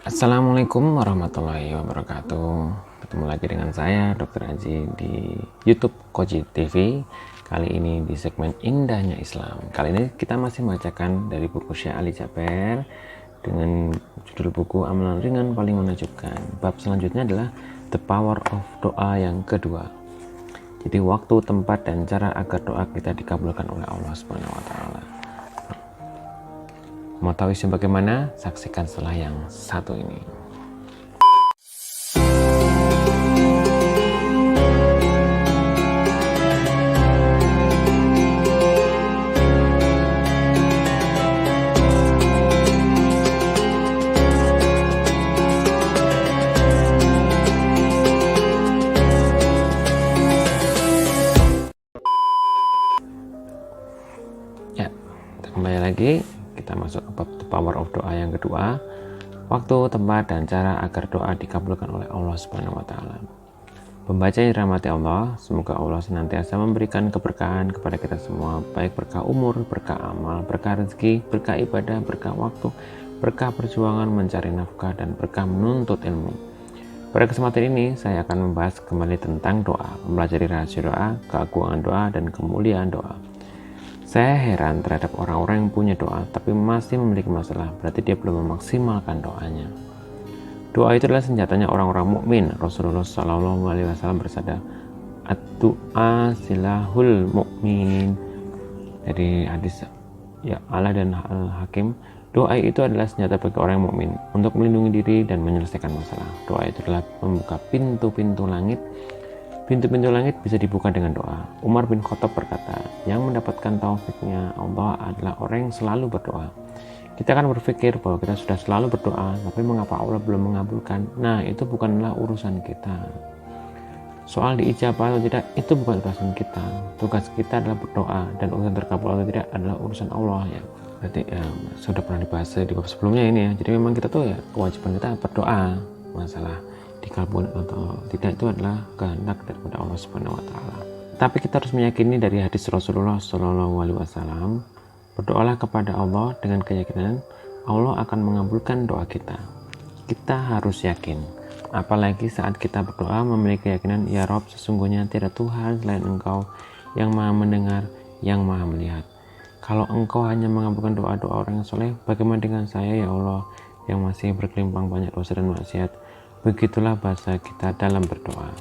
Assalamualaikum warahmatullahi wabarakatuh. Ketemu lagi dengan saya Dr. Aji di YouTube Koji TV. Kali ini di segmen Indahnya Islam. Kali ini kita masih membacakan dari buku Syekh Ali Jaber dengan judul buku Amalan Ringan Paling Menakjubkan. Bab selanjutnya adalah The Power of Doa yang kedua. Jadi waktu, tempat, dan cara agar doa kita dikabulkan oleh Allah Subhanahu wa taala. Mau tahu isi bagaimana? Saksikan setelah yang satu ini. Ya, kita kembali lagi. Kita masuk ke bab The Power of Doa yang kedua. Waktu, tempat, dan cara agar doa dikabulkan oleh Allah Subhanahu wa taala. Pembaca yang dirahmati Allah, semoga Allah senantiasa memberikan keberkahan kepada kita semua, baik berkah umur, berkah amal, berkah rezeki, berkah ibadah, berkah waktu, berkah perjuangan mencari nafkah, dan berkah menuntut ilmu. Pada kesempatan ini, saya akan membahas kembali tentang doa, mempelajari rahasia doa, keagungan doa, dan kemuliaan doa. Saya heran terhadap orang-orang yang punya doa tapi masih memiliki masalah, berarti dia belum memaksimalkan doanya. Doa itu adalah senjatanya orang-orang mukmin. Rasulullah Shallallahu Alaihi Wasallam bersabda, "Ad-du'a silahul mukmin." Dari hadis ya Allah dan Al-Hakim, doa itu adalah senjata bagi orang yang mukmin untuk melindungi diri dan menyelesaikan masalah. Doa itu adalah membuka pintu-pintu langit. Pintu-pintu langit bisa dibuka dengan doa. Umar bin Khattab berkata, yang mendapatkan taufiknya Allah adalah orang yang selalu berdoa. Kita akan berpikir bahwa kita sudah selalu berdoa, tapi mengapa Allah belum mengabulkan? Nah, itu bukanlah urusan kita. Soal diijabah atau tidak, itu bukan urusan kita. Tugas kita adalah berdoa, dan urusan terkabul atau tidak adalah urusan Allah ya. Berarti ya, sudah pernah dibahas di bab sebelumnya ini ya. Jadi memang kita tuh ya, kewajiban kita berdoa. Masalah dikabulkan atau tidak itu adalah kehendak daripada Allah Subhanahu wa taala. Tapi kita harus meyakini dari hadis Rasulullah Shallallahu alaihi wasallam, berdoalah kepada Allah dengan keyakinan Allah akan mengabulkan doa kita. Kita harus yakin, apalagi saat kita berdoa memiliki keyakinan, ya Rob, sesungguhnya tidak Tuhan selain Engkau yang Maha mendengar, yang Maha melihat. Kalau Engkau hanya mengabulkan doa-doa orang yang soleh, bagaimana dengan saya ya Allah yang masih berkelimpang banyak dosa dan maksiat? Begitulah bahasa kita dalam berdoa.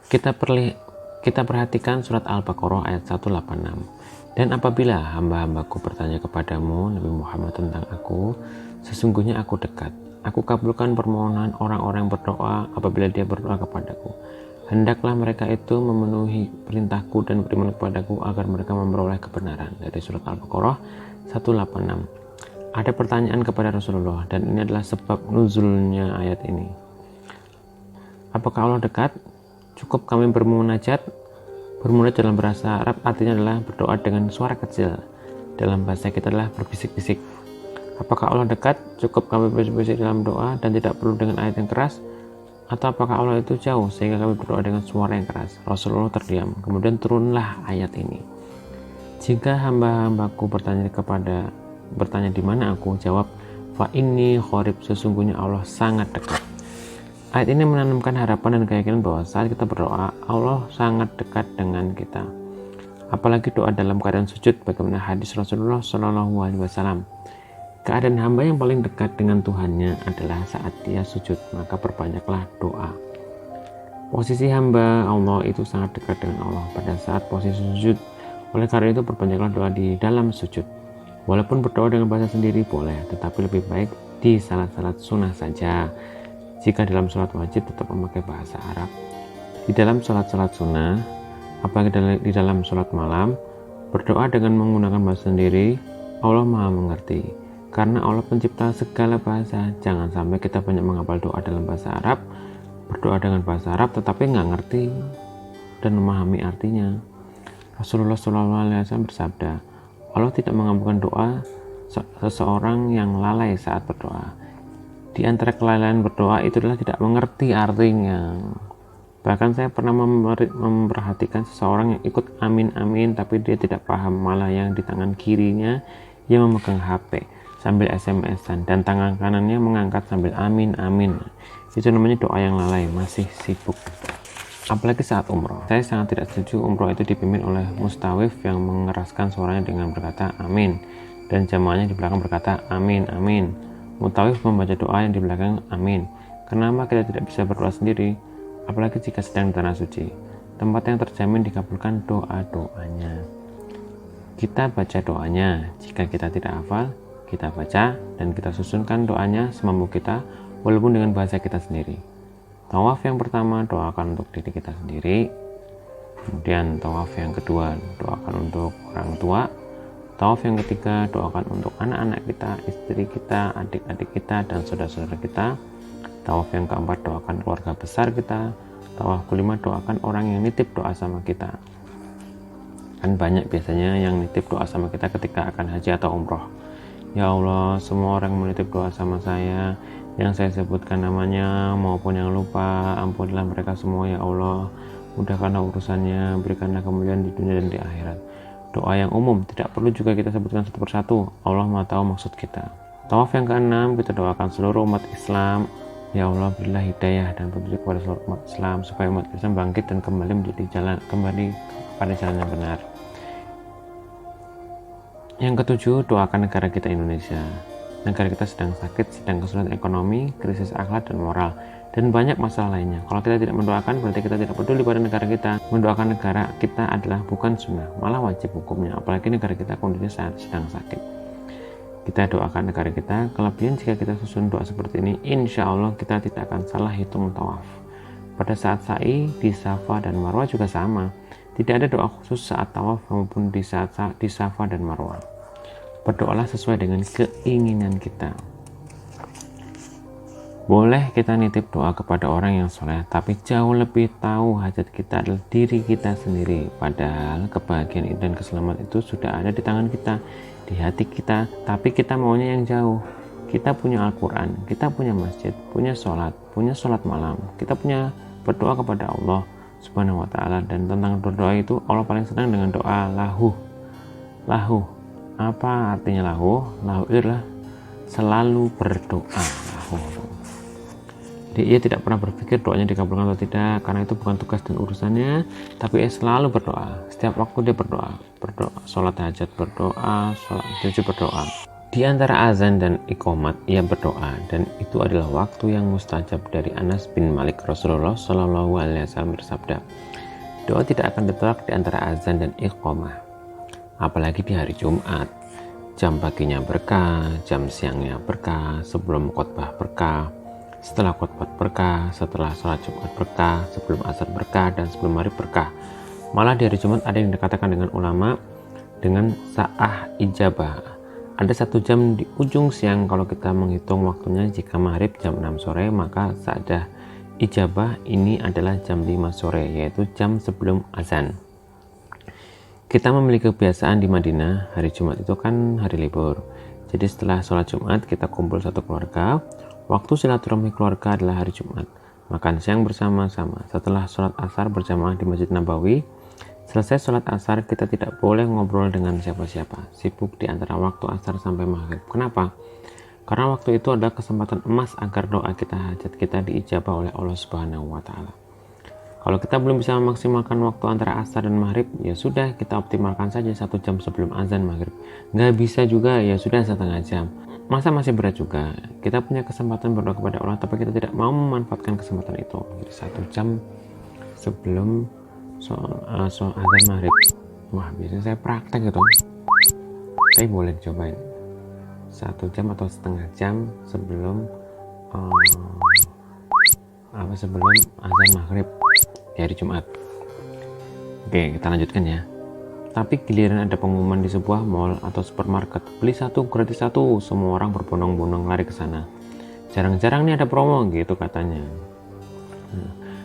Kita perhatikan surat Al-Baqarah ayat 186. Dan apabila hamba-hambaku bertanya kepadamu, Nabi Muhammad, tentang aku, sesungguhnya aku dekat. Aku kabulkan permohonan orang-orang yang berdoa apabila dia berdoa kepadaku. Hendaklah mereka itu memenuhi perintahku dan beriman kepadaku agar mereka memperoleh kebenaran. Dari surat Al-Baqarah 186. Ada pertanyaan kepada Rasulullah, dan ini adalah sebab nuzulnya ayat ini. Apakah Allah dekat? Cukup kami bermunajat. Bermunajat dalam bahasa Arab artinya adalah berdoa dengan suara kecil. Dalam bahasa kita adalah berbisik-bisik. Apakah Allah dekat? Cukup kami berbisik-bisik dalam doa dan tidak perlu dengan ayat yang keras? Atau apakah Allah itu jauh sehingga kami berdoa dengan suara yang keras? Rasulullah terdiam. Kemudian turunlah ayat ini. Jika hamba-hambaku bertanya di mana aku, jawab, fa inni qarib, sesungguhnya Allah sangat dekat. Ayat ini menanamkan harapan dan keyakinan bahwa saat kita berdoa, Allah sangat dekat dengan kita. Apalagi doa dalam keadaan sujud, bagaimana hadis Rasulullah Shallallahu Alaihi Wasallam. Keadaan hamba yang paling dekat dengan Tuhannya adalah saat dia sujud, maka perbanyaklah doa. Posisi hamba Allah itu sangat dekat dengan Allah pada saat posisi sujud. Oleh karena itu perbanyaklah doa di dalam sujud. Walaupun berdoa dengan bahasa sendiri boleh, tetapi lebih baik di salat-salat sunnah saja. Jika dalam salat wajib tetap memakai bahasa Arab. Di dalam salat-salat sunnah, apalagi di dalam salat malam, berdoa dengan menggunakan bahasa sendiri, Allah Maha mengerti. Karena Allah pencipta segala bahasa, jangan sampai kita banyak menghafal doa dalam bahasa Arab, berdoa dengan bahasa Arab tetapi nggak ngerti dan memahami artinya. Rasulullah SAW bersabda, Allah tidak mengabulkan doa seseorang yang lalai saat berdoa. Di antara kelalaian berdoa itu adalah tidak mengerti artinya. Bahkan saya pernah memperhatikan seseorang yang ikut amin-amin tapi dia tidak paham, malah yang di tangan kirinya yang memegang HP. sambil SMS-an, dan tangan kanannya mengangkat sambil amin amin. Itu namanya doa yang lalai, masih sibuk. Apalagi saat umroh. Saya sangat tidak setuju umroh itu dipimpin oleh mustawif yang mengeraskan suaranya dengan berkata amin, dan jamaahnya di belakang berkata amin amin. Mustawif membaca doa yang di belakang amin. Kenapa kita tidak bisa berdoa sendiri? Apalagi jika sedang di tanah suci, tempat yang terjamin dikabulkan doa-doanya. Kita baca doanya. Jika kita tidak hafal, kita baca dan kita susunkan doanya semampu kita, walaupun dengan bahasa kita sendiri. Tawaf yang pertama, doakan untuk diri kita sendiri. Kemudian tawaf yang kedua, doakan untuk orang tua. Tawaf yang ketiga, doakan untuk anak-anak kita, istri kita, adik-adik kita, dan saudara-saudara kita. Tawaf yang keempat, doakan keluarga besar kita. Tawaf kelima, doakan orang yang nitip doa sama kita. Kan banyak biasanya yang nitip doa sama kita ketika akan haji atau umroh. Ya Allah, semua orang menitip doa sama saya, yang saya sebutkan namanya maupun yang lupa, ampunilah mereka semua ya Allah. Mudahkanlah urusannya, berikanlah kemuliaan di dunia dan di akhirat. Doa yang umum, tidak perlu juga kita sebutkan satu persatu. Allah Maha tahu maksud kita. Tawaf yang keenam, kita doakan seluruh umat Islam. Ya Allah, berilah hidayah dan petunjuk kepada seluruh umat Islam supaya umat Islam bangkit dan kembali pada jalan yang benar. Yang ketujuh, doakan negara kita Indonesia. Negara kita sedang sakit, sedang kesulitan ekonomi, krisis akhlak dan moral, dan banyak masalah lainnya. Kalau kita tidak mendoakan, berarti kita tidak peduli pada negara kita. Mendoakan negara kita adalah bukan sunnah, malah wajib hukumnya, apalagi negara kita kondisinya sedang sakit. Kita doakan negara kita. Kelebihan jika kita susun doa seperti ini, insya Allah kita tidak akan salah hitung tawaf. Pada saat sa'i di Safa dan Marwah juga sama. Tidak ada doa khusus saat tawaf maupun di saat di Safa dan Marwah. Berdoalah sesuai dengan keinginan kita. Boleh kita nitip doa kepada orang yang soleh, tapi jauh lebih tahu hajat kita adalah diri kita sendiri. Padahal kebahagiaan dan keselamatan itu sudah ada di tangan kita, di hati kita, tapi kita maunya yang jauh. Kita punya Al-Quran, kita punya masjid, punya sholat malam, kita punya berdoa kepada Allah Subhanahu wa ta'ala. Dan tentang berdoa itu, Allah paling senang dengan doa lahu. Apa artinya lahu? Lahu itu adalah selalu berdoa. Jadi ia tidak pernah berpikir doanya dikabulkan atau tidak, karena itu bukan tugas dan urusannya, tapi ia selalu berdoa. Setiap waktu dia berdoa, sholat hajat berdoa, sholat sujud berdoa. Di antara azan dan iqomat ia berdoa, dan itu adalah waktu yang mustajab. Dari Anas bin Malik, Rasulullah Shallallahu Alaihi Wasallam bersabda, doa tidak akan ditolak di antara azan dan iqomah, apalagi di hari Jumat. Jam paginya berkah, jam siangnya berkah, sebelum khotbah berkah, setelah khotbah berkah, setelah sholat Jumat berkah, sebelum asar berkah, dan sebelum maghrib berkah. Malah di hari Jumat ada yang dikatakan dengan ulama dengan sa'ah ijabah. Ada 1 jam di ujung siang kalau kita menghitung waktunya. Jika maghrib jam 6 sore, maka sa'dah ijabah ini adalah jam 5 sore, yaitu jam sebelum azan. Kita memiliki kebiasaan di Madinah, hari Jumat itu kan hari libur. Jadi setelah sholat Jumat kita kumpul satu keluarga. Waktu silaturahmi keluarga adalah hari Jumat. Makan siang bersama-sama. Setelah sholat asar berjamaah di Masjid Nabawi. Selesai sholat asar kita tidak boleh ngobrol dengan siapa-siapa. Sibuk di antara waktu asar sampai maghrib. Kenapa? Karena waktu itu adalah kesempatan emas agar doa kita, hajat kita diijabah oleh Allah Subhanahu wa ta'ala. Kalau kita belum bisa memaksimalkan waktu antara asar dan maghrib, ya sudah, kita optimalkan saja 1 jam sebelum azan maghrib. Nggak bisa juga, ya sudah setengah jam. Masa masih berat juga. Kita punya kesempatan berdoa kepada Allah, tapi kita tidak mau memanfaatkan kesempatan itu. Jadi 1 jam sebelum azan maghrib. Wah, biasanya saya praktek gitu. Saya boleh cobain 1 jam atau setengah jam sebelum sebelum azan maghrib di hari Jumat. Oke, kita lanjutkan ya. Tapi giliran ada pengumuman di sebuah mall atau supermarket, beli 1 gratis 1, semua orang berbondong-bondong lari ke sana. Jarang-jarang nih ada promo gitu katanya.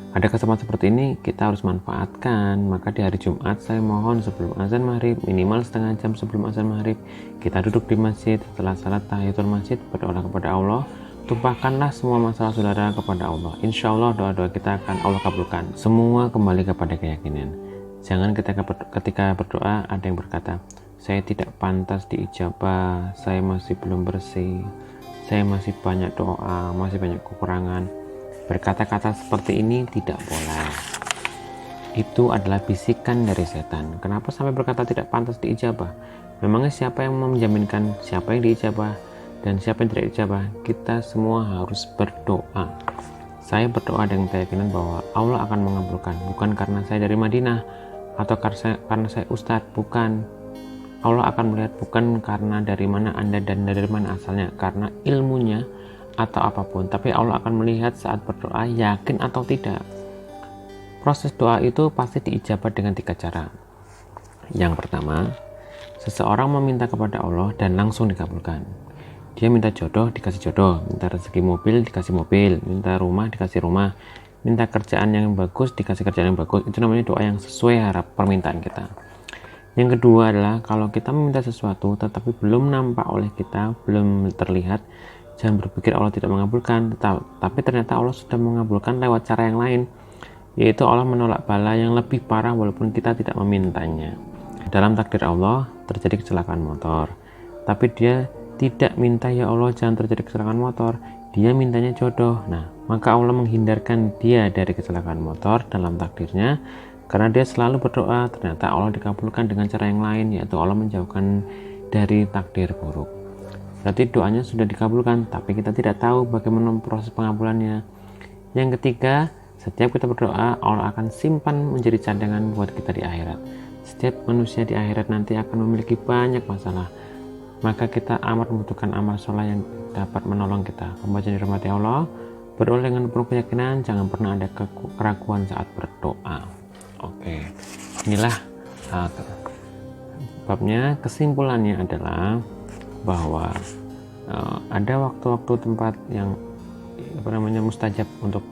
Ada kesempatan seperti ini kita harus manfaatkan. Maka di hari Jumat saya mohon sebelum azan maghrib, minimal setengah jam sebelum azan maghrib, kita duduk di masjid. Setelah salat tahiyatul masjid, berdoa kepada Allah. Tumpahkanlah semua masalah saudara kepada Allah. Insya Allah doa-doa kita akan Allah kabulkan. Semua kembali kepada keyakinan. Jangan ketika berdoa ada yang berkata, saya tidak pantas diijabah, saya masih belum bersih, saya masih banyak doa, masih banyak kekurangan. Berkata-kata seperti ini tidak boleh. Itu adalah bisikan dari setan. Kenapa sampai berkata tidak pantas diijabah? Memangnya siapa yang menjaminkan siapa yang diijabah dan siapa yang tidak diijabah? Kita semua harus berdoa. Saya berdoa dengan keyakinan bahwa Allah akan mengabulkan, bukan karena saya dari Madinah atau karena saya ustadz, bukan. Allah akan melihat bukan karena dari mana Anda dan dari mana asalnya, karena ilmunya atau apapun, tapi Allah akan melihat saat berdoa yakin atau tidak. Proses doa itu pasti diijabah dengan 3 cara. Yang pertama, seseorang meminta kepada Allah dan langsung dikabulkan. Dia minta jodoh, dikasih jodoh, minta rezeki mobil, dikasih mobil, minta rumah, dikasih rumah, minta kerjaan yang bagus, dikasih kerjaan yang bagus. Itu namanya doa yang sesuai harap permintaan kita. Yang kedua adalah kalau kita meminta sesuatu tetapi belum nampak oleh kita, belum terlihat, jangan berpikir Allah tidak mengabulkan, tapi ternyata Allah sudah mengabulkan lewat cara yang lain, yaitu Allah menolak bala yang lebih parah walaupun kita tidak memintanya. Dalam takdir Allah terjadi kecelakaan motor, tapi dia tidak minta ya Allah jangan terjadi kecelakaan motor, dia mintanya jodoh. Nah, maka Allah menghindarkan dia dari kecelakaan motor dalam takdirnya, karena dia selalu berdoa. Ternyata Allah dikabulkan dengan cara yang lain, yaitu Allah menjauhkan dari takdir buruk. Berarti doanya sudah dikabulkan, tapi kita tidak tahu bagaimana proses pengabulannya. Yang ketiga, setiap kita berdoa, Allah akan simpan menjadi cadangan buat kita di akhirat. Setiap manusia di akhirat nanti akan memiliki banyak masalah, maka kita amat membutuhkan amal soleh yang dapat menolong kita. Pembaca dirahmati Allah, berdoa dengan penuh keyakinan, jangan pernah ada keraguan saat berdoa. Oke, inilah babnya. Kesimpulannya adalah bahwa ada waktu-waktu tempat yang mustajab untuk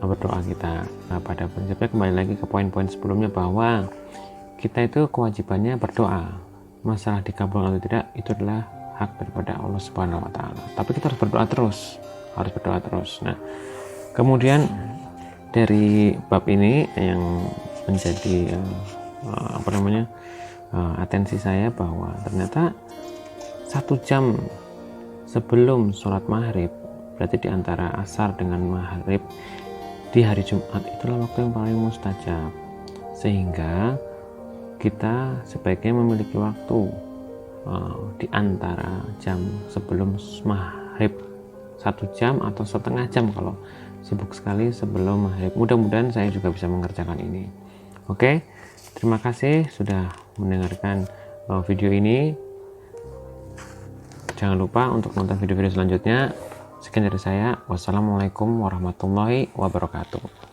berdoa kita. Pada prinsipnya kembali lagi ke poin-poin sebelumnya bahwa kita itu kewajibannya berdoa. Masalah dikabulkan atau tidak itu adalah hak daripada Allah Subhanahu wa taala. Tapi kita harus berdoa terus. Nah, kemudian dari bab ini yang menjadi atensi saya bahwa ternyata 1 jam sebelum sholat maghrib, berarti di antara asar dengan maghrib di hari Jumat, itulah waktu yang paling mustajab, sehingga kita sebaiknya memiliki waktu di antara jam sebelum maghrib 1 jam atau setengah jam kalau sibuk sekali sebelum maghrib. Mudah-mudahan saya juga bisa mengerjakan ini. Oke, terima kasih sudah mendengarkan video ini. Jangan lupa untuk nonton video-video selanjutnya. Sekian dari saya. Wassalamualaikum warahmatullahi wabarakatuh.